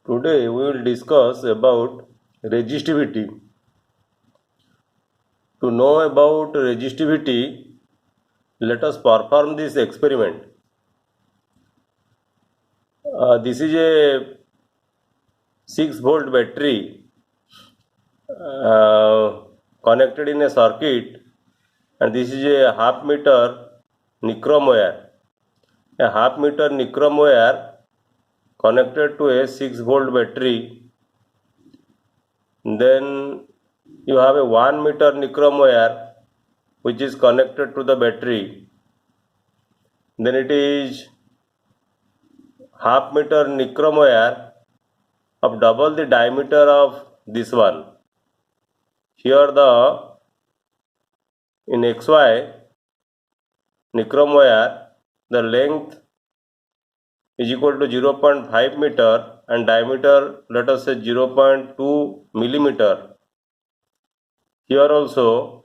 Today we will discuss about resistivity. To know about resistivity, let us perform this experiment. This is a 6-volt battery connected in a circuit, and this is a half meter nichrome wire. A half meter nichrome wire connected to a 6-volt battery. Then you have a 1 meter nichrome wire which is connected to the battery. Then it is half meter nichrome wire of double the diameter of this one. Here in XY nichrome wire, the length is equal to 0.5 meter and diameter, let us say, 0.2 millimeter. Here also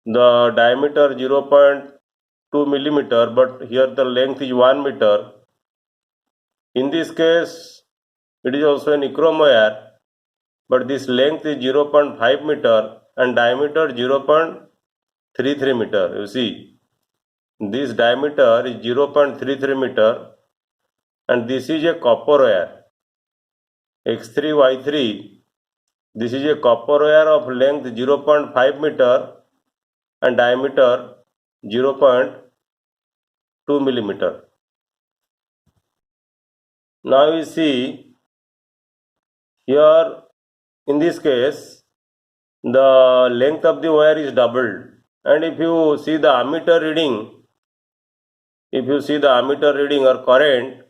the diameter 0.2 millimeter, but here the length is 1 meter. In this case it is also a nichrome wire, but this length is 0.5 meter and diameter 0.33 meter. You see, this diameter is 0.33 meter and this is a copper wire X3Y3. This is a copper wire of length 0.5 meter and diameter 0.2 millimeter. Now we see here in this case the length of the wire is doubled, and if you see the ammeter reading or current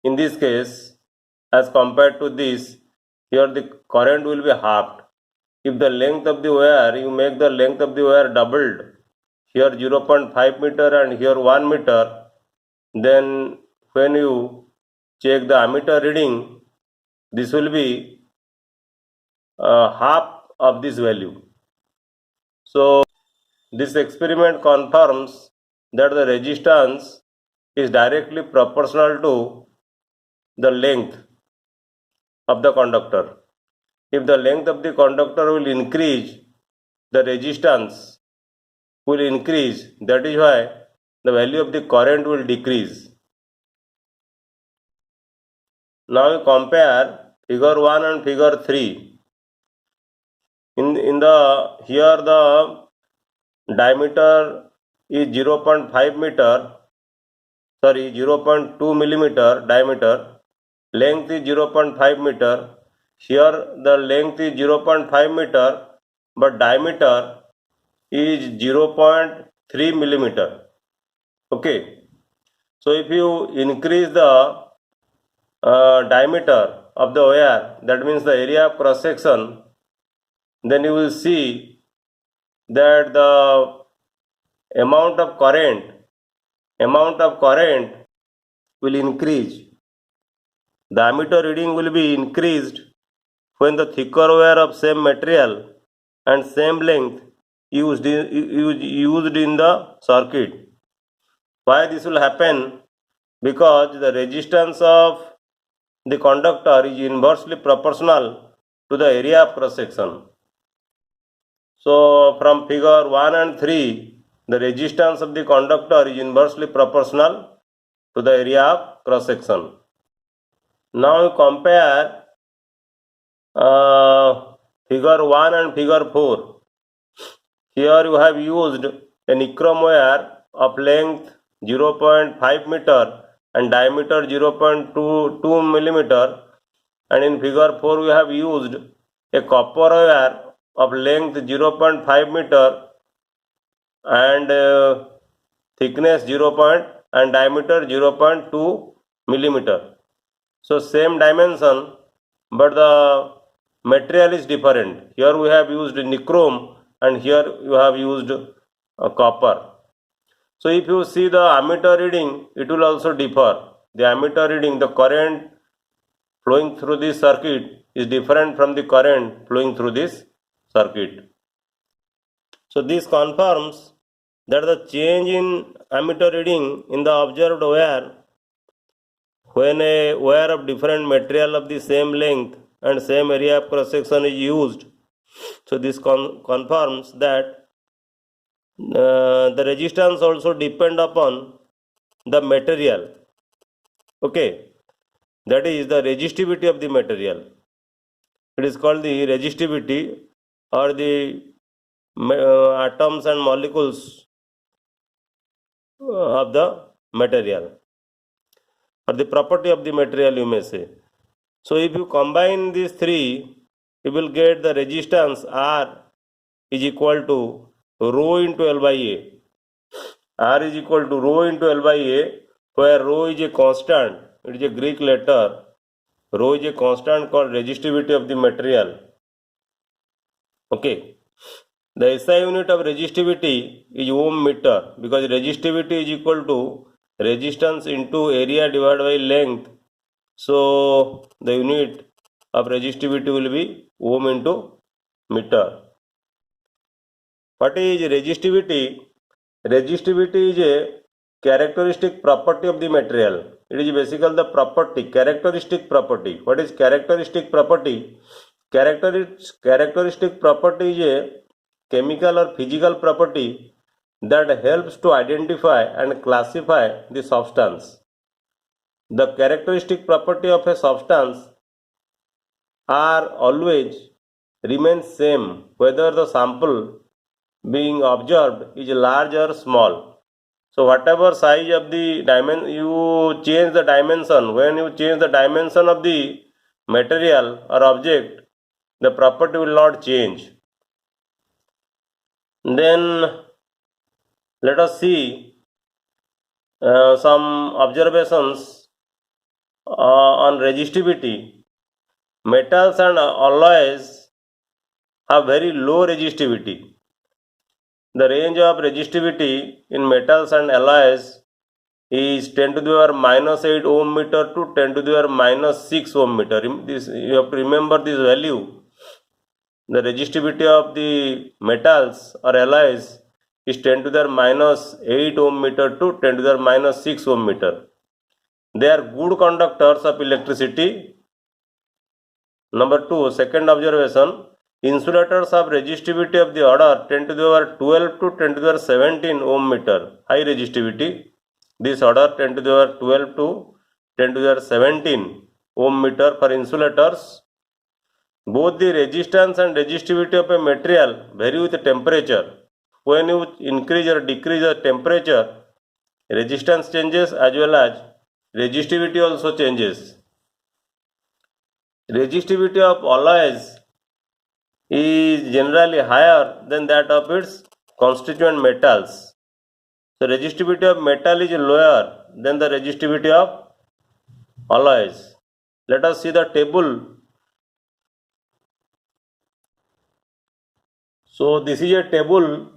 in this case as compared to this, here the current will be halved. If the length of the wire, you make the length of the wire doubled, here 0.5 meter and here 1 meter, then when you check the ammeter reading, this will be half of this value. So this experiment confirms that the resistance is directly proportional to the length of the conductor. If the length of the conductor will increase, the resistance will increase. That is why the value of the current will decrease. Now we compare figure 1 and figure 3. Here the diameter is 0.5 meter, 0.2 millimeter diameter, length is 0.5 meter. Here the length is 0.5 meter, but diameter is 0.3 millimeter. Okay, so if you increase the diameter of the wire, that means the area of cross section, then you will see that the amount of current will increase. The ammeter reading will be increased when the thicker wire of same material and same length used in the circuit. Why this will happen? Because the resistance of the conductor is inversely proportional to the area of cross section. So from figure 1 and 3, the resistance of the conductor is inversely proportional to the area of cross section. Now we compare figure 1 and figure 4. Here you have used a nichrome wire of length 0.5 meter and diameter 0.2 millimeter, and in figure 4 we have used a copper wire of length 0.5 meter and thickness 0. and diameter 0.2 millimeter. So same dimension, but the material is different. Here we have used nichrome and here you have used copper. So if you see the ammeter reading, it will also differ. The ammeter reading, the current flowing through this circuit is different from the current flowing through this circuit. So this confirms that the change in ammeter reading in the observed wire when a wire of different material of the same length and same area of cross section is used, so this confirms that the resistance also depend upon the material. Okay, that is the resistivity of the material. It is called the resistivity or the atoms and molecules of the material, or the property of the material, you may say. So if you combine these three, you will get the resistance R is equal to rho into L by A. R is equal to rho into L by A, where rho is a constant. It is a Greek letter. Rho is a constant called resistivity of the material. Okay. The SI unit of resistivity is ohm meter, because resistivity is equal to resistance into area divided by length. So the unit of resistivity will be ohm into meter. What is resistivity? Resistivity is a characteristic property of the material. It is basically the property, characteristic property. What is characteristic property? Characteristic property is a chemical or physical property that helps to identify and classify the substance. The characteristic property of a substance are always remain same whether the sample being observed is large or small. So whatever size of the dimension, you change the dimension. When you change the dimension of the material or object, the property will not change. Then let us see some observations on resistivity. Metals and alloys have very low resistivity. The range of resistivity in metals and alloys is 10 to the power minus 8 ohm meter to 10 to the power minus 6 ohm meter. This, you have to remember this value. The resistivity of the metals or alloys is 10 to the power minus 8 ohm meter to 10 to the power minus 6 ohm meter. They are good conductors of electricity. Number 2, second observation, insulators have resistivity of the order 10 to the power 12 to 10 to the power 17 ohm meter, high resistivity. This order 10 to the power 12 to 10 to the power 17 ohm meter for insulators. Both the resistance and resistivity of a material vary with the temperature. When you increase or decrease the temperature, resistance changes as well as resistivity also changes. Resistivity of alloys is generally higher than that of its constituent metals. So resistivity of metal is lower than the resistivity of alloys. Let us see the table. So this is a table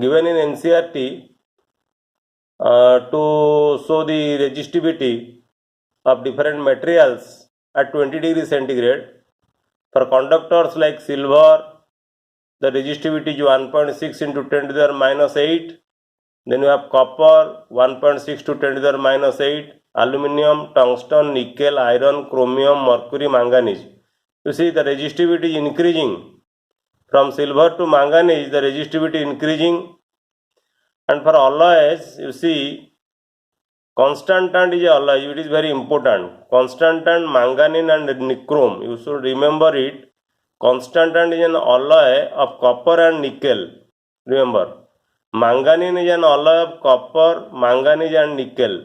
given in NCERT to show the resistivity of different materials at 20 degrees centigrade. For conductors like silver, the resistivity is 1.6 into 10 to the power minus 8. Then you have copper, 1.6 to 10 to the power minus 8. Aluminium, tungsten, nickel, iron, chromium, mercury, manganese. You see the resistivity is increasing. From silver to manganese, the resistivity increasing. And for alloys, you see, constantan is alloy. It is very important. Constantan, manganese and nichrome. You should remember it. Constantan is an alloy of copper and nickel. Remember, manganese is an alloy of copper, manganese and nickel.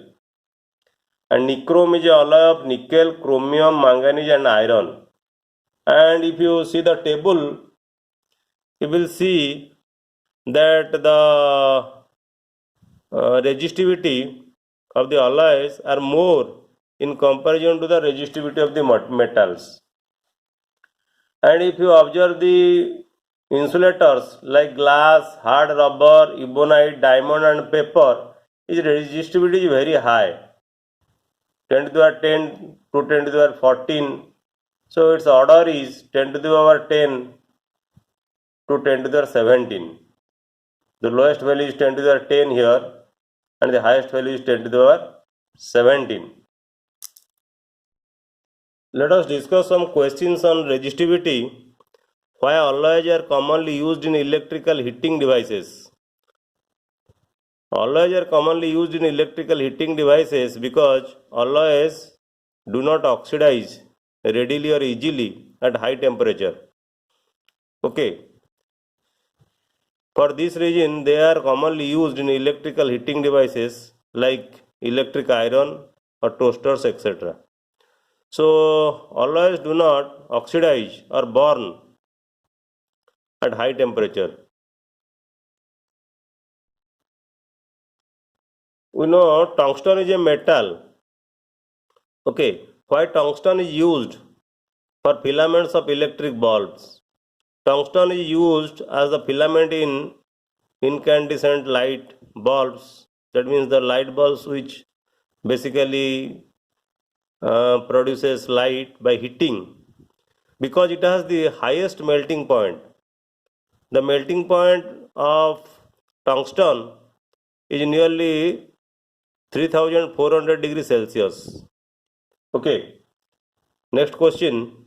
And nichrome is an alloy of nickel, chromium, manganese and iron. And if you see the table, you will see that the resistivity of the alloys are more in comparison to the resistivity of the metals. And if you observe the insulators like glass, hard rubber, ebonite, diamond and paper, its resistivity is very high, 10 to the power 10 to 10 to the power 14. So its order is 10 to the power 10 to 10 to the power 17. The lowest value is 10 to the power 10 here and the highest value is 10 to the power 17. Let us discuss some questions on resistivity. Why alloys are commonly used in electrical heating devices? Alloys are commonly used in electrical heating devices because alloys do not oxidize readily or easily at high temperature. Okay. For this reason, they are commonly used in electrical heating devices like electric iron or toasters, etc. So, alloys do not oxidize or burn at high temperature. We know tungsten is a metal. Okay, why tungsten is used for filaments of electric bulbs? Tungsten is used as the filament in incandescent light bulbs. That means the light bulbs which basically produces light by heating, because it has the highest melting point. The melting point of tungsten is nearly 3400 degrees Celsius. Okay. Next question.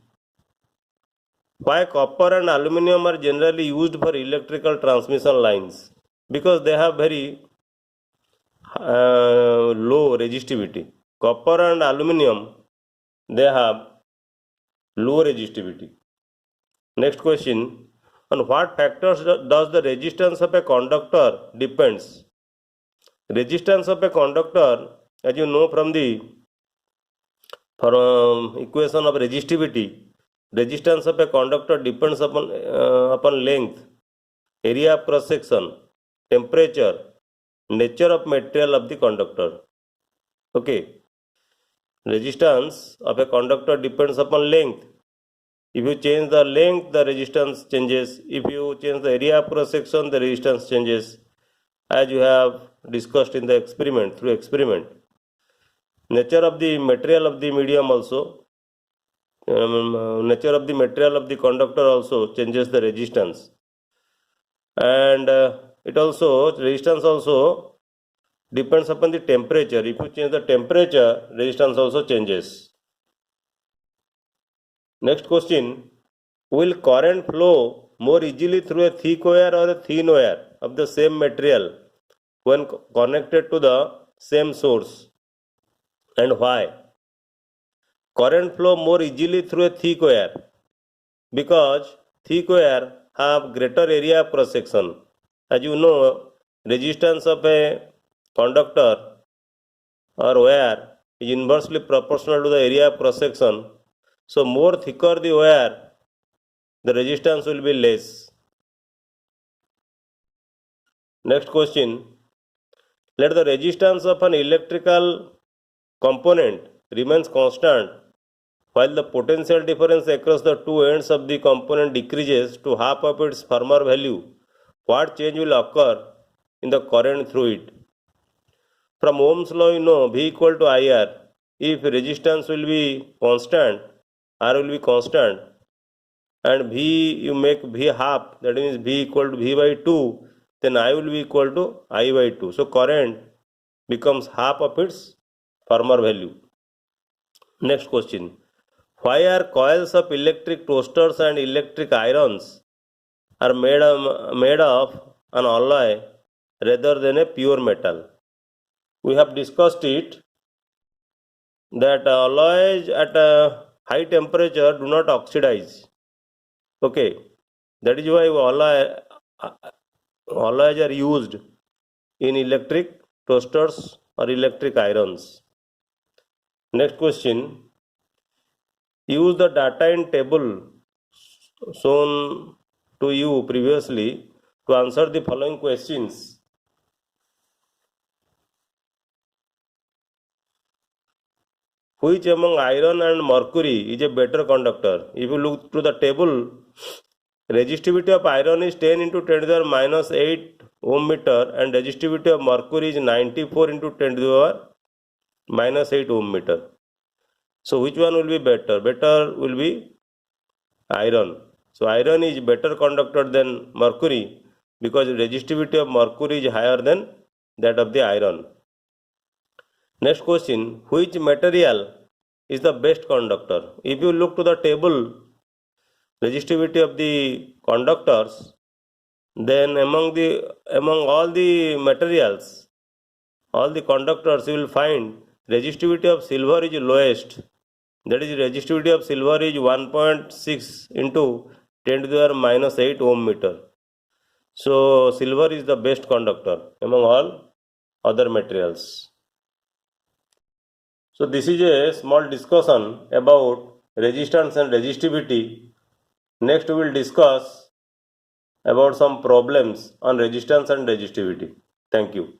Why copper and aluminum are generally used for electrical transmission lines? Because they have very low resistivity. Copper and aluminum, they have low resistivity. Next question. On what factors does the resistance of a conductor depends? Resistance of a conductor, as you know from the equation of resistivity, resistance of a conductor depends upon length, area of cross section, temperature, nature of material of the conductor. Okay. Resistance of a conductor depends upon length. If you change the length, the resistance changes. If you change the area of cross section, the resistance changes, as you have discussed in the experiment, through experiment. Nature of the material of the medium also, nature of the material of the conductor also changes the resistance. And resistance also depends upon the temperature. If you change the temperature, resistance also changes. Next question. Will current flow more easily through a thick wire or a thin wire of the same material when connected to the same source, and why? Current flow more easily through a thick wire because thick wire have greater area of cross section. As you know, resistance of a conductor or wire is inversely proportional to the area of cross section. So more thicker the wire, the resistance will be less. Next question. Let the resistance of an electrical component remains constant while the potential difference across the two ends of the component decreases to half of its former value. What change will occur in the current through it? From Ohm's law, you know V equal to IR. If resistance will be constant, R will be constant, and V you make V half, that means V equal to V by 2, then I will be equal to I by 2. So current becomes half of its former value. Next question. Why are coils of electric toasters and electric irons are made of an alloy rather than a pure metal? We have discussed it that alloys at a high temperature do not oxidize. Okay, that is why alloys are used in electric toasters or electric irons. Next question. Use the data in table shown to you previously to answer the following questions. Which among iron and mercury is a better conductor? If you look to the table, resistivity of iron is 10 into 10 to the power minus 8 ohm meter and resistivity of mercury is 94 into 10 to the power minus 8 ohm meter. So which one will be better? Better will be iron. So iron is better conductor than mercury because resistivity of mercury is higher than that of the iron. Next question, which material is the best conductor? If you look to the table resistivity of the conductors, then among all the materials, all the conductors, you will find resistivity of silver is lowest. That is, resistivity of silver is 1.6 into 10 to the power minus 8 ohm meter. So silver is the best conductor among all other materials. So this is a small discussion about resistance and resistivity. Next we will discuss about some problems on resistance and resistivity. Thank you.